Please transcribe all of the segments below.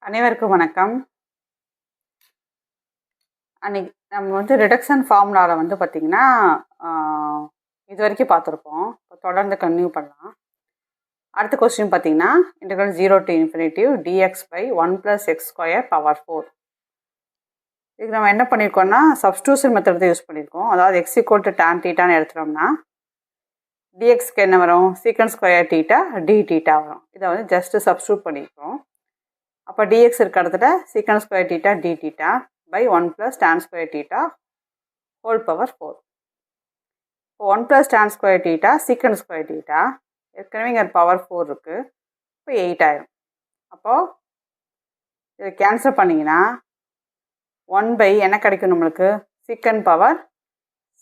அனைவருக்கும் வணக்கம். அன்னைக்கு நம்ம ரிடக்ஷன் ஃபார்முலாவில் பார்த்திங்கன்னா இது வரைக்கும் பார்த்துருப்போம். இப்போ தொடர்ந்து கன்டினியூ பண்ணலாம். அடுத்த கொஸ்டின் பார்த்திங்கன்னா integral 0 to infinity dx by 1 plus x square power 4. இதுக்கு நம்ம என்ன பண்ணியிருக்கோம்னா சப்ஸ்டியூஷன் மெத்தட் தான் யூஸ் பண்ணியிருக்கோம். அதாவது x equal to tan தீட்டான்னு எடுத்துட்டோம்னா dxக்கு என்ன வரும், சீக்கன் ஸ்கொயர் தீட்டா டி தீட்டா வரும். இதை ஜஸ்ட்டு சப்ஸ்டியூட் பண்ணியிருக்கோம். அப்போ dx இருக்க இடத்துல secant square theta d theta by 1 plus tan square theta whole power 4. இப்போ 1 plus tan square theta secant square theta ஏற்கனவே இங்கே பவர் 4 இருக்குது. இப்போ 8 ஆயிரும். அப்போது இதை கேன்சல் பண்ணிங்கன்னா 1 by என்ன கிடைக்கும் நம்மளுக்கு, secant பவர்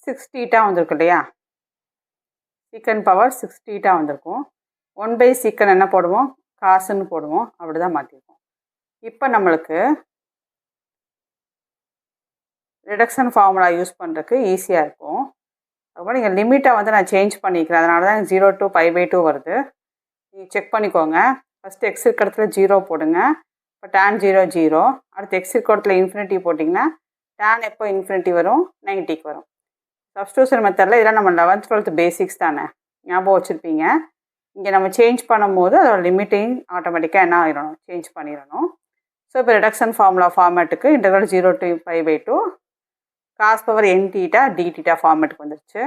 6 theta வந்திருக்கு இல்லையா, secant பவர் 6 theta வந்திருக்கும். 1 by secant என்ன போடுவோம், காசுன்னு போடுவோம். அப்படி தான் மாற்றிருக்கோம். இப்போ நம்மளுக்கு ரிடக்ஷன் ஃபார்முலா யூஸ் பண்ணுறதுக்கு ஈஸியாக இருக்கும். அதுக்கப்புறம் நீங்கள் லிமிட்டை நான் சேஞ்ச் பண்ணிக்கிறேன். அதனால தான் 0 to π/2 வருது. நீங்கள் செக் பண்ணிக்கோங்க. ஃபஸ்ட்டு எக்ஸ் இருக்க இடத்துல 0 போடுங்க. இப்போ tan 0 0. அடுத்து எக்ஸ் இருக்க இடத்துல இன்ஃபினிட்டி போட்டிங்கன்னா tan எப்போ இன்ஃபினிட்டி வரும், 90க்கு வரும். சப்ஸ்டியூஷன் மெத்தடில் இதெல்லாம் நம்ம 11th 12th பேசிக்ஸ் தானே, ஞாபகம் வச்சுருப்பீங்க. இங்கே நம்ம சேஞ்ச் பண்ணும்போது அதோட லிமிட்டையும் ஆட்டோமேட்டிக்காக என்ன ஆகிடணும், சேஞ்ச் பண்ணிடணும். ஸோ இப்போ ரிடக்ஷன் ஃபார்முலா ஃபார்மேட்டுக்கு integral 0 to π/2 cos power n theta d theta ஃபார்மேட்டுக்கு வந்துருச்சு.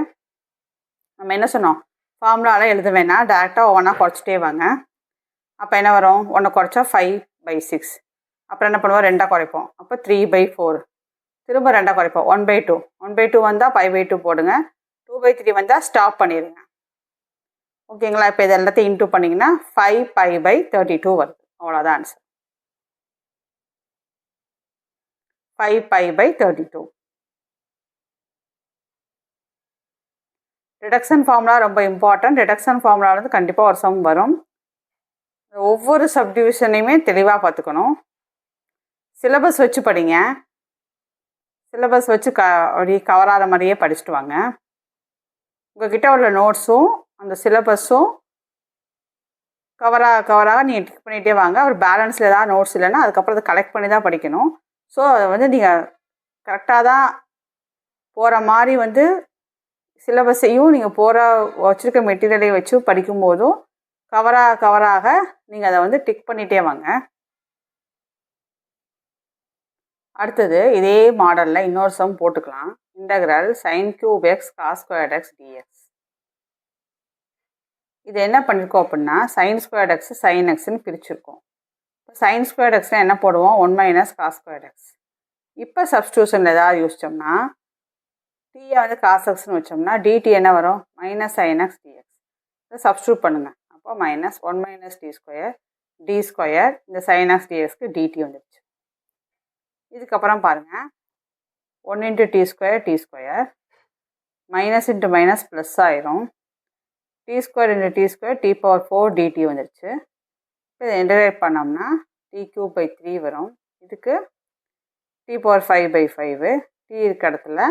நம்ம என்ன சொன்னோம், ஃபார்முலாவில் எழுத வேணாம், டேரெக்டாக ஒவ்வொன்றா குறைச்சிட்டே வாங்க. அப்போ என்ன வரும், 1 குறைச்சா 5/6. அப்புறம் என்ன பண்ணுவோம், 2 குறைப்போம். அப்போ 3/4. திரும்ப 2 குறைப்போம், 1/2. 1/2 வந்தால் π/2 போடுங்க. 2/3 வந்தால் ஸ்டாப் பண்ணிடுங்க. ஓகேங்களா. இப்போ இது எல்லாத்தையும் இன்டூ பண்ணிங்கன்னா 5π/32 வருது. அவ்வளோதான் ஆன்சர், 5π/32. ரிடக்ஷன் ஃபார்முலா ரொம்ப இம்பார்ட்டன்ட். ரிடக்ஷன் ஃபார்முலா கண்டிப்பாக ஒரு சம் வரும். ஒவ்வொரு சப்டிவிஷனையுமே தெளிவாக பார்த்துக்கணும். சிலபஸ் வச்சு படிங்க. சிலபஸ் வச்சு அப்படி கவராத மாதிரியே படிச்சுட்டு வாங்க. உங்கள்கிட்ட உள்ள நோட்ஸும் அந்த சிலபஸும் கவராக நீங்கள் டிக் பண்ணிகிட்டே வாங்க. ஒரு பேலன்ஸில் ஏதாவது நோட்ஸ் இல்லைன்னா அதுக்கப்புறம் அதை கலெக்ட் பண்ணி தான் படிக்கணும். ஸோ அதை நீங்கள் கரெக்டாக தான் போகிற மாதிரி சிலபஸையும் நீங்கள் போகிற வச்சுருக்க மெட்டீரியலை வச்சு படிக்கும்போதும் கவராக நீங்கள் அதை டிக் பண்ணிகிட்டே வாங்க. அடுத்தது இதே மாடலில் இன்னொரு சம் போட்டுக்கலாம். Integral sin³ x cos² x dx. இது என்ன பண்ணியிருக்கோம் அப்படின்னா sin² x sin xன்னு பிரிச்சுருக்கோம். இப்போ sin² xனால் என்ன போடுவோம், 1 - cos² x. இப்போ சப்ஸ்டியூஷனில் ஏதாவது யூசித்தோம்னா டீயை cos xன்னு வச்சோம்னா dt என்ன வரும், -sin x dx. இதை சப்ஸ்டியூட் பண்ணுங்கள். அப்போ -1 - t² d², இந்த sin x dxக்கு dt வந்துடுச்சு. இதுக்கப்புறம் பாருங்கள், 1 × t² t², minus into minus plus ஆயிரும். t² × t² t⁴ dt வந்துடுச்சு. இப்போ இதை இன்டகிரேட் பண்ணோம்னா t³ 3 வரும். இதுக்கு t⁴ 5/5. t இருக்க இடத்துல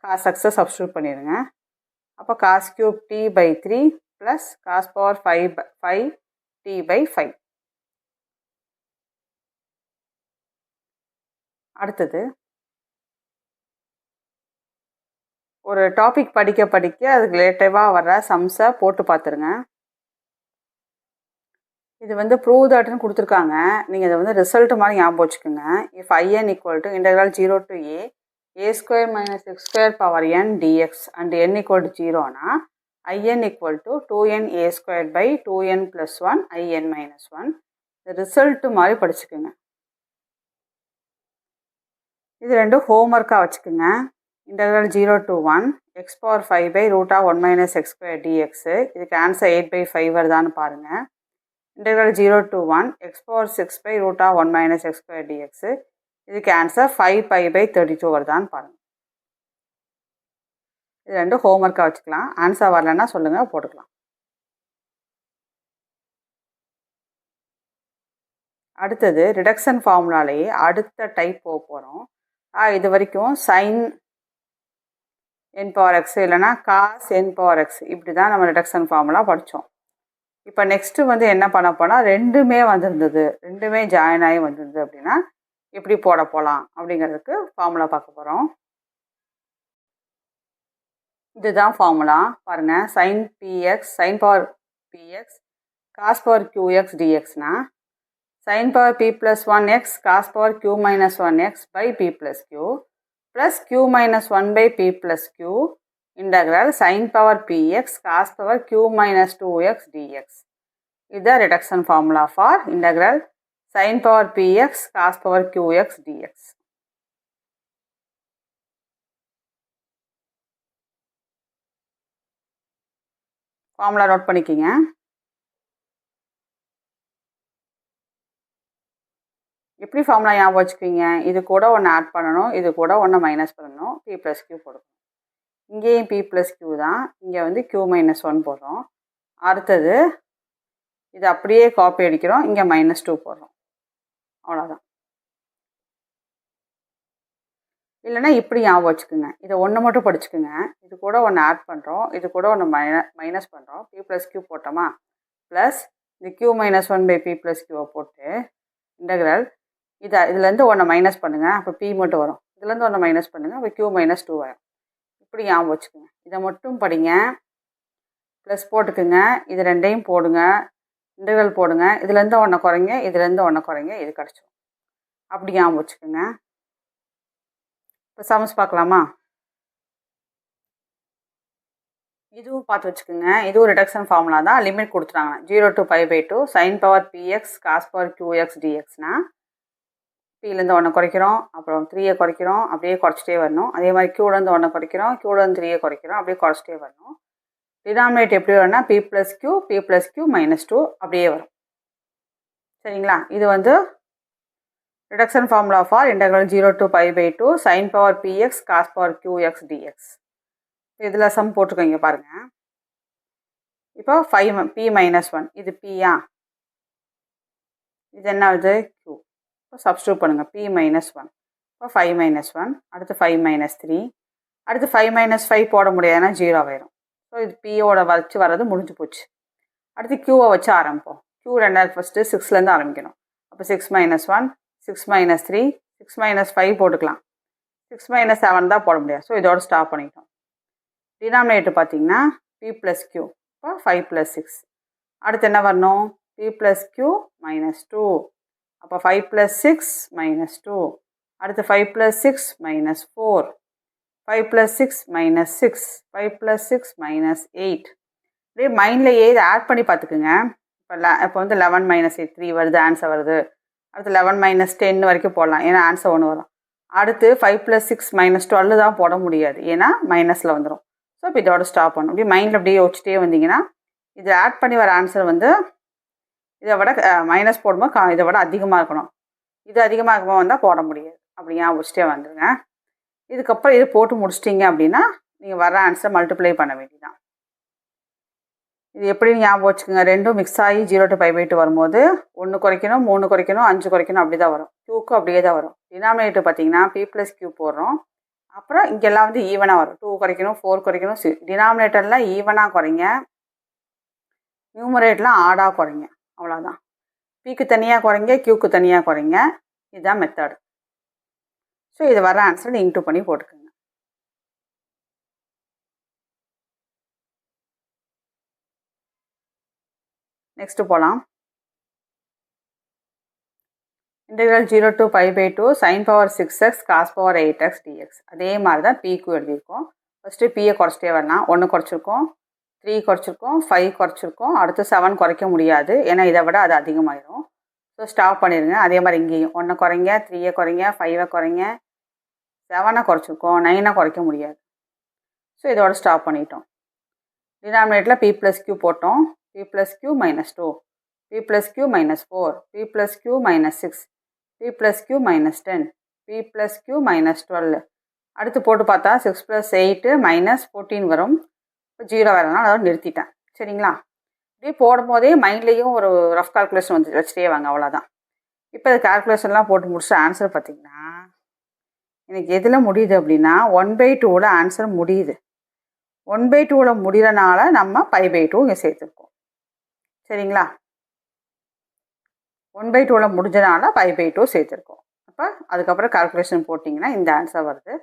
cos x சப்ஸ்டியூட் பண்ணிடுங்க. அப்போ cos³ t/3 plus cos power 5 t/5. அடுத்தது ஒரு டாபிக் படிக்க அதுக்கு ரிலேட்டிவாக வர்ற சம்ஸை போட்டு பார்த்துருங்க. இது ப்ரூவ் தட்னு கொடுத்துருக்காங்க. நீங்கள் இதை ரிசல்ட் மாதிரி ஞாபகம் வச்சுக்கோங்க. If in = integral 0 to a² - x² power n dx and n = 0னா in = 2na²/2n + 1 in - 1. இந்த ரிசல்ட் மாதிரி படிச்சுக்கோங்க. இது ரெண்டும் ஹோம்ஒர்க்காக வச்சுக்கோங்க. Integral 0 to 1 x⁴ - x² dx. இதுக்கு ஆன்சர் 8/5 வருதான்னு பாருங்கள். Integral 0 to 1 x⁴ x² dx. இதுக்கு ஆன்சர் 5π/32 வருதான்னு பாருங்கள். இது ரெண்டும் ஹோம்ஒர்க்காக வச்சுக்கலாம். ஆன்சர் வரலன்னா சொல்லுங்கள், போட்டுக்கலாம். அடுத்தது ரிடக்ஷன் ஃபார்முலாலேயே அடுத்த டைப் போக போகிறோம். இது வரைக்கும் sin n⁴x இல்லைனா cos n⁴x இப்படி தான் நம்ம ரிடக்ஷன் ஃபார்முலா படித்தோம். இப்போ நெக்ஸ்ட்டு வந்து என்ன பண்ண போனால் ரெண்டுமே வந்திருந்தது, ரெண்டுமே ஜாயின் ஆகி வந்திருந்தது அப்படின்னா எப்படி போட போகலாம் அப்படிங்கிறதுக்கு ஃபார்முலா பார்க்க போகிறோம். இதுதான் ஃபார்முலா பாருங்கள். Sine p x sine power p x cos power q x டிஎக்ஸ்னா sin power p plus 1x cos power q minus 1x by p plus q plus q minus 1 by p plus q integral sin power px cos power q minus 2x dx. This is the reduction formula for integral sin power px cos power qx dx. Formula note பண்ணிக்கிங்க. எப்படி formula ஞாபகம் வச்சுக்குவீங்க? இது கூட ஒன்று add பண்ணணும், இது கூட ஒன்று மைனஸ் பண்ணணும், பி ப்ளஸ் கியூ போடணும். இங்கேயும் பி ப்ளஸ் கியூ தான், இங்கே வந்து கியூ மைனஸ் 1 போடுறோம். அடுத்தது இது அப்படியே காப்பி அடிக்கிறோம், இங்கே -2 போடுறோம். அவ்வளோதான். இல்லைன்னா இப்படி ஞாபகம் வச்சுக்கோங்க. இதை ஒன்று மட்டும் படிச்சுக்குங்க. இது கூட ஒன்று ஆட் பண்ணுறோம், இது கூட ஒன்று மைனஸ் பண்ணுறோம். பி ப்ளஸ் கியூ போட்டோமா, ப்ளஸ் இந்த q minus 1 by p plus கியூவை போட்டு இன்டெக்ரல் இதுலேருந்து ஒன்று மைனஸ் பண்ணுங்கள், அப்போ பி மட்டும் வரும். இதுலேருந்து ஒன்று மைனஸ் பண்ணுங்கள், அப்போ கியூ மைனஸ் 2 வரும். இப்படி ஞாபகம் வச்சுக்கோங்க. இதை மட்டும் படிங்க, ப்ளஸ் போட்டுக்குங்க, இது ரெண்டையும் போடுங்க, இன்டெக்ரல் போடுங்க, இதுலேருந்து ஒன்று குறைங்க, இதுலேருந்து ஒன்று குறைங்க, இது கிடச்சிடும். அப்படி ஞாபகம் வச்சுக்கோங்க. இப்போ சம்ஸ் பார்க்கலாமா? இதுவும் பார்த்து வச்சுக்கோங்க. இதுவும் ரிடக்ஷன் ஃபார்முலா தான். லிமிட் கொடுத்துட்டாங்க 0 to π/2 sine power p x cos power q x டிஎக்ஸ்னா பிலேருந்து ஒன்று குறைக்கிறோம், அப்புறம் 3யை குறைக்கிறோம், அப்படியே குறைச்சிட்டே வரணும். அதே மாதிரி கியூலேருந்து ஒன்று குறைக்கிறோம், கியூலேருந்து 3யை குறைக்கிறோம், அப்படியே குறைச்சிட்டே வரணும். டினாமினேட் எப்படி வரும்னா பி ப்ளஸ் கியூ -2 அப்படியே வரும். சரிங்களா? இது வந்து reduction formula for integral 0 to π/2 sine power p x cos power q x d x. இதில் சம் போட்டுக்கோங்க பாருங்கள். இப்போ 5 p - 1 இது பியா, இது என்ன ஆகுது கியூ. இப்போ சப்ஸ்டியூட் பண்ணுங்கள் p - 1. இப்போ 5 - 1, அடுத்து 5 - 3, அடுத்து 5 - 5 போட முடியாதுன்னா 0 ஆயிடும். ஸோ இது பியோட வச்சு வர்றது முடிஞ்சு போச்சு. அடுத்து கியூவை வச்சு ஆரம்பிப்போம். கியூ ரெண்டாவது ஃபஸ்ட்டு 6லேருந்து ஆரம்பிக்கணும். அப்போ 6 - 1 6 - 3 6 - 5 போட்டுக்கலாம். 6 - 7 தான் போட முடியாது. ஸோ இதோட ஸ்டாப் பண்ணிட்டோம். டினாமினேட்டர் பார்த்தீங்கன்னா பி ப்ளஸ் கியூ, இப்போ 5 + 6. அடுத்து என்ன வரணும்? பி ப்ளஸ் கியூ -2, அப்போ 5 + 6 -2. அடுத்து 5 + 6 -4, 5 + 6 -6, 5 + 6 -8. அப்படியே மைண்ட்லேயே இதை ஆட் பண்ணி பார்த்துக்குங்க. இப்போ வந்து 11 - 8 3 வருது, ஆன்சர் வருது. அடுத்து 11 - 10 வரைக்கும் போடலாம், ஏன்னா ஆன்சர் 1 வரும். அடுத்து 5 + 6 -12 தான் போட முடியாது, ஏன்னா மைனஸில் வந்துடும். ஸோ இப்போ இதோட ஸ்டாப் பண்ணணும். அப்படியே மைண்டில் அப்படியே யோசிச்சிட்டே வந்தீங்கன்னா இது ஆட் பண்ணி வர ஆன்சர் வந்து இதை விட மைனஸ் போடும்போது இதை விட அதிகமாக இருக்கணும். இது அதிகமாக வந்தால் போட முடியாது. அப்படி யோசிச்சிட்டே வந்துடுங்க. இதுக்கப்புறம் இது போட்டு முடிச்சிட்டிங்க அப்படின்னா நீங்கள் வர ஆன்சர் மல்டிப்ளை பண்ண வேண்டியதான். இது எப்படி ஞாபகம் வச்சுக்கோங்க. ரெண்டும் மிக்ஸ் ஆகி 0 to π/2 வரும்போது 1 குறைக்கணும், 3 குறைக்கணும், 5 குறைக்கணும், அப்படி தான் வரும். கியூக்கும் அப்படியே தான் வரும். டினாமினேட்டர் பார்த்தீங்கன்னா பி ப்ளஸ் கியூ போடுறோம். அப்புறம் இங்கெல்லாம் வந்து ஈவனாக வரும். 2 குறைக்கணும், 4 குறைக்கணும். டினாமினேட்டரில் ஈவனாக குறைங்க, நியூமரேட்டர்லாம் ஆடாக குறைங்க. அவ்வளோதான். பிக்கு தனியாக குறைங்க, கியூக்கு தனியாக குறைங்க. இதுதான் மெத்தடு. ஸோ இது வர ஆன்சர் இன்டூ பண்ணி போட்டுக்கோங்க. நெக்ஸ்ட்டு போகலாம். Integral 0 to π/2 sin power 6x cos power 8x dx. அதே மாதிரி தான் பிக்கு எழுதியிருக்கோம். ஃபஸ்ட்டு பியை குறைச்சிட்டே வரலாம். 1 குறைச்சிருக்கோம், 3 குறைச்சிருக்கோம், 5 குறைச்சிருக்கோம். அடுத்து 7 குறைக்க முடியாது, ஏன்னா இதை விட அது அதிகமாகிடும். ஸோ ஸ்டாப் பண்ணிடுங்க. அதே மாதிரி இங்கேயும் 1 குறைங்க, 3 குறைங்க, 5 குறைங்க, 7 குறைச்சிருக்கோம், 9 குறைக்க முடியாது. ஸோ இதோட ஸ்டாப் பண்ணிட்டோம். டினாமினேட்டரில் பி ப்ளஸ் கியூ போட்டோம். P plus q -2, p plus q -4, p plus q -6, p plus q -10, p plus q -12. அடுத்து போட்டு பார்த்தா 6 + 8 -14 வரும். இப்போ 0 வரதுனால அதோட நிறுத்திட்டேன். சரிங்களா? இப்படி போடும்போதே மைண்ட்லேயும் ஒரு ரஃப் கால்குலேஷன் வந்து வச்சுட்டே வாங்க. அவ்வளோதான். இப்போ இது கால்குலேஷன்லாம் போட்டு முடிச்சுட்டு ஆன்சர் பார்த்திங்கன்னா எனக்கு எதில் முடியுது அப்படின்னா 1/2 ஆன்சர் முடியுது. 1/2 முடிகிறனால நம்ம π/2 இங்கே சேர்த்துருக்கோம். சரிங்களா? 1/2ல் முடிஞ்சனால 5/2 சேர்த்துருக்கோம். அப்போ அதுக்கப்புறம் கால்குலேஷன் போட்டிங்கன்னா இந்த ஆன்சர் வருது.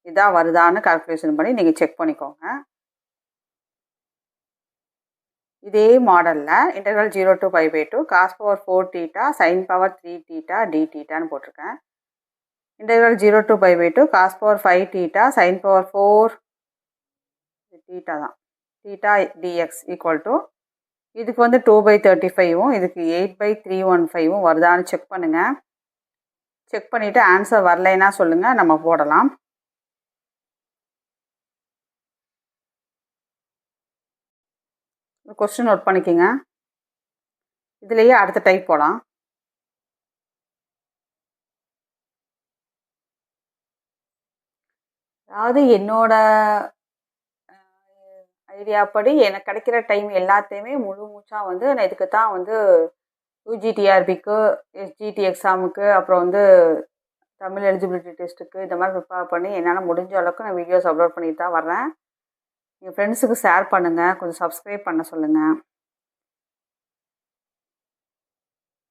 இதாக வருதான்னு கால்குலேஷன் பண்ணி நீங்கள் செக் பண்ணிக்கோங்க. இதே மாடலில் integral 0 to π/2 cos power 4θ sin power 3θ dθன்னு போட்டிருக்கேன். Integral 0 to π/2 cos power 5θ sin power 4 θ தான் θ dx ஈக்குவல் டு இதுக்கு வந்து 2/35வும் இதுக்கு 8/315வும் வருதான்னு செக் பண்ணுங்கள். செக் பண்ணிவிட்டு ஆன்சர் வரலைன்னா சொல்லுங்கள், நம்ம போடலாம். கொஸ்டின் நோட் பண்ணிக்கோங்க. இதுலேயே அடுத்த டைப் போகலாம். அதாவது என்னோட ஐடியாப்படி எனக்கு கிடைக்கிற டைம் எல்லாத்தையுமே முழு மூச்சாக வந்து நான் இதுக்கு தான் வந்து யூஜிடிஆர்பிக்கு, எஸ்ஜிடி எக்ஸாமுக்கு, அப்புறம் வந்து தமிழ் எலிஜிபிலிட்டி டெஸ்ட்டுக்கு இந்த மாதிரி ப்ரிப்பேர் பண்ணி என்னால் முடிஞ்ச அளவுக்கு நான் வீடியோஸ் அப்லோட் பண்ணிட்டு தான் வர்றேன். எங்கள் ஃப்ரெண்ட்ஸுக்கு ஷேர் பண்ணுங்கள், கொஞ்சம் சப்ஸ்கிரைப் பண்ண சொல்லுங்கள்.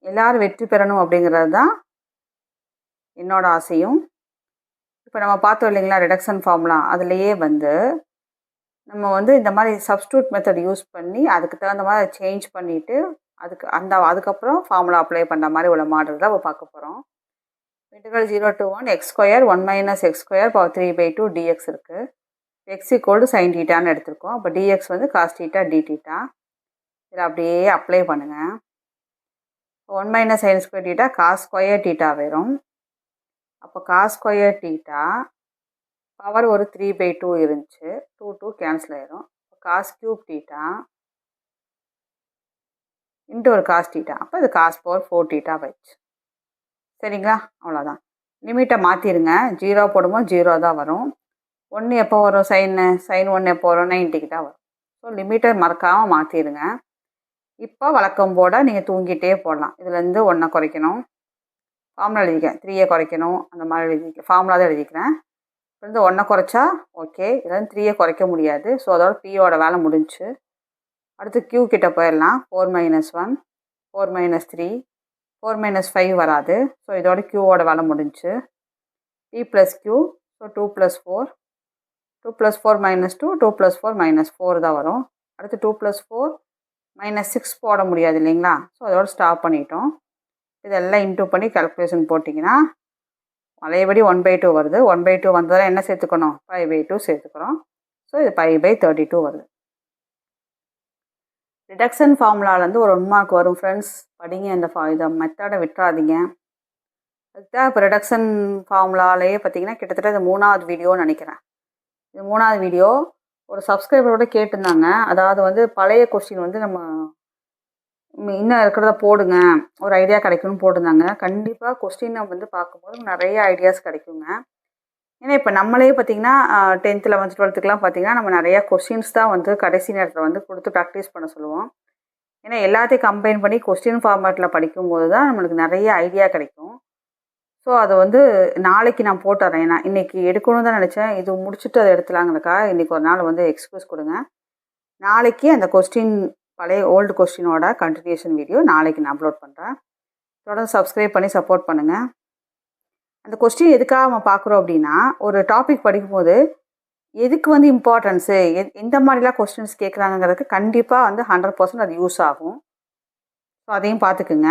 எல்லோரும் வெற்றி பெறணும் அப்படிங்கிறது தான் என்னோடய ஆசையும். இப்போ நம்ம பார்த்தோம் இல்லைங்களா ரிடக்ஷன் ஃபார்முலா, அதுலேயே வந்து நம்ம வந்து இந்த மாதிரி சப்ஸ்டியூட் மெத்தட் யூஸ் பண்ணி அதுக்கு தகுந்த மாதிரி சேஞ்ச் பண்ணிவிட்டு அதுக்கப்புறம் ஃபார்முலா அப்ளை பண்ணுற மாதிரி உள்ள மாடல் தான் இப்போ பார்க்க போகிறோம். Integral 0 to 1 x² 1 - x² power 3/2 dx இருக்குது. x = sin θன்னு எடுத்திருக்கோம். அப்போ dx வந்து cos θ dθ. இதில் அப்படியே அப்ளை பண்ணுங்கள். 1 - sin² θ cos² θ வரும். அப்போ cos² θ பவர் ஒரு 3/2 இருந்துச்சு, 2 கேன்சல் ஆயிரும். cos³ θ இன்ட்டு ஒரு cos θ, அப்போ இது cos power 4θ வச்சு. சரிங்களா? அவ்வளோதான். லிமிட்டை மாற்றிடுங்க. 0 போடும்போது 0 தான் வரும். 1 எப்போ வரும்? sin 1 எப்போ வரும்? 90க்கு தான் வரும். ஸோ லிமிட்டை மறக்காமல் மாற்றிடுங்க. இப்போ வழக்கம் போல் நீங்கள் தூங்கிட்டே போடலாம். இதுலேருந்து 1 குறைக்கணும், ஃபார்முலா எழுதிக்கிறேன். 3 குறைக்கணும், அந்த மாதிரி எழுதிக்கிறேன். ஃபார்முலா தான் எழுதிக்கிறேன். இதுலேருந்து 1 குறைச்சா ஓகே, இதுலேருந்து 3 குறைக்க முடியாது. ஸோ அதோட பியோட வேலை முடிஞ்சு. அடுத்து q கிட்ட போயிடலாம். 4 - 1 4 - 3 4 - 5 வராது. ஸோ இதோட க்யூவோட வேலை முடிஞ்சு. p + q, ஸோ 2 + 4 2 + 4 - 2 2 + 4 - 4 தான் வரும். அடுத்து 2 + 4 -6 போட முடியாது இல்லைங்களா? ஸோ அதோட ஸ்டாப் பண்ணிட்டோம். இதெல்லாம் இன்டூ பண்ணி கால்குலேஷன் போட்டிங்கன்னா அதேபடி 1/2 வருது. 1/2 வந்ததால் என்ன சேர்த்துக்கணும்? 5/2 சேர்த்துக்கிறோம். ஸோ இது 5/32 வருது. ரிடக்ஷன் ஃபார்முலாலேருந்து ஒரு 1 மார்க் வரும் ஃப்ரெண்ட்ஸ். படிங்க, இதை மெத்தடை விட்டுறாதீங்க. அதுதான் இப்போ ரிடக்ஷன் ஃபார்முலாலேயே பார்த்தீங்கன்னா கிட்டத்தட்ட இது 3வது வீடியோன்னு நினைக்கிறேன். இது 3வது வீடியோ. ஒரு சப்ஸ்கிரைபரோட கேட்டிருந்தாங்க, அதாவது வந்து பழைய கொஸ்டின் வந்து நம்ம இன்னும் இருக்கிறத போடுங்க, ஒரு ஐடியா கிடைக்கும்னு போட்டிருந்தாங்க. கண்டிப்பாக கொஸ்டினை வந்து பார்க்கும்போது நிறைய ஐடியாஸ் கிடைக்குங்க. ஏன்னா இப்போ நம்மளே பார்த்திங்கன்னா 10th 11th 12th பார்த்திங்கன்னா நம்ம நிறையா கொஸ்டின்ஸ் தான் வந்து கடைசி நேரத்தில் வந்து கொடுத்து ப்ராக்டிஸ் பண்ண சொல்லுவோம். ஏன்னா எல்லாத்தையும் கம்பைன் பண்ணி கொஸ்டின் ஃபார்மேட்டில் படிக்கும்போது தான் நம்மளுக்கு நிறைய ஐடியா கிடைக்கும். ஸோ அதை வந்து நாளைக்கு நான் போட்டுறேன். ஏன்னா இன்றைக்கி எடுக்கணும்னு தான் நினச்சேன். இது முடிச்சுட்டு அதை எடுத்துலாங்கிறக்கா இன்றைக்கி ஒரு நாள் வந்து எக்ஸ்கியூஸ் கொடுங்க. நாளைக்கு அந்த கொஸ்டின் பழைய ஓல்டு கொஸ்டினோட கண்டினியூஷன் வீடியோ நாளைக்கு நான் அப்லோட் பண்ணுறேன். தொடர்ந்து சப்ஸ்கிரைப் பண்ணி சப்போர்ட் பண்ணுங்கள். அந்த கொஸ்டின் எதுக்காக நம்ம பார்க்குறோம் அப்படின்னா, ஒரு டாபிக் படிக்கும்போது எதுக்கு வந்து இம்பார்ட்டன்ஸு, எந்த மாதிரிலாம் கொஸ்டின்ஸ் கேட்குறாங்கிறதுக்கு கண்டிப்பாக வந்து 100% அது யூஸ் ஆகும். ஸோ அதையும் பார்த்துக்குங்க.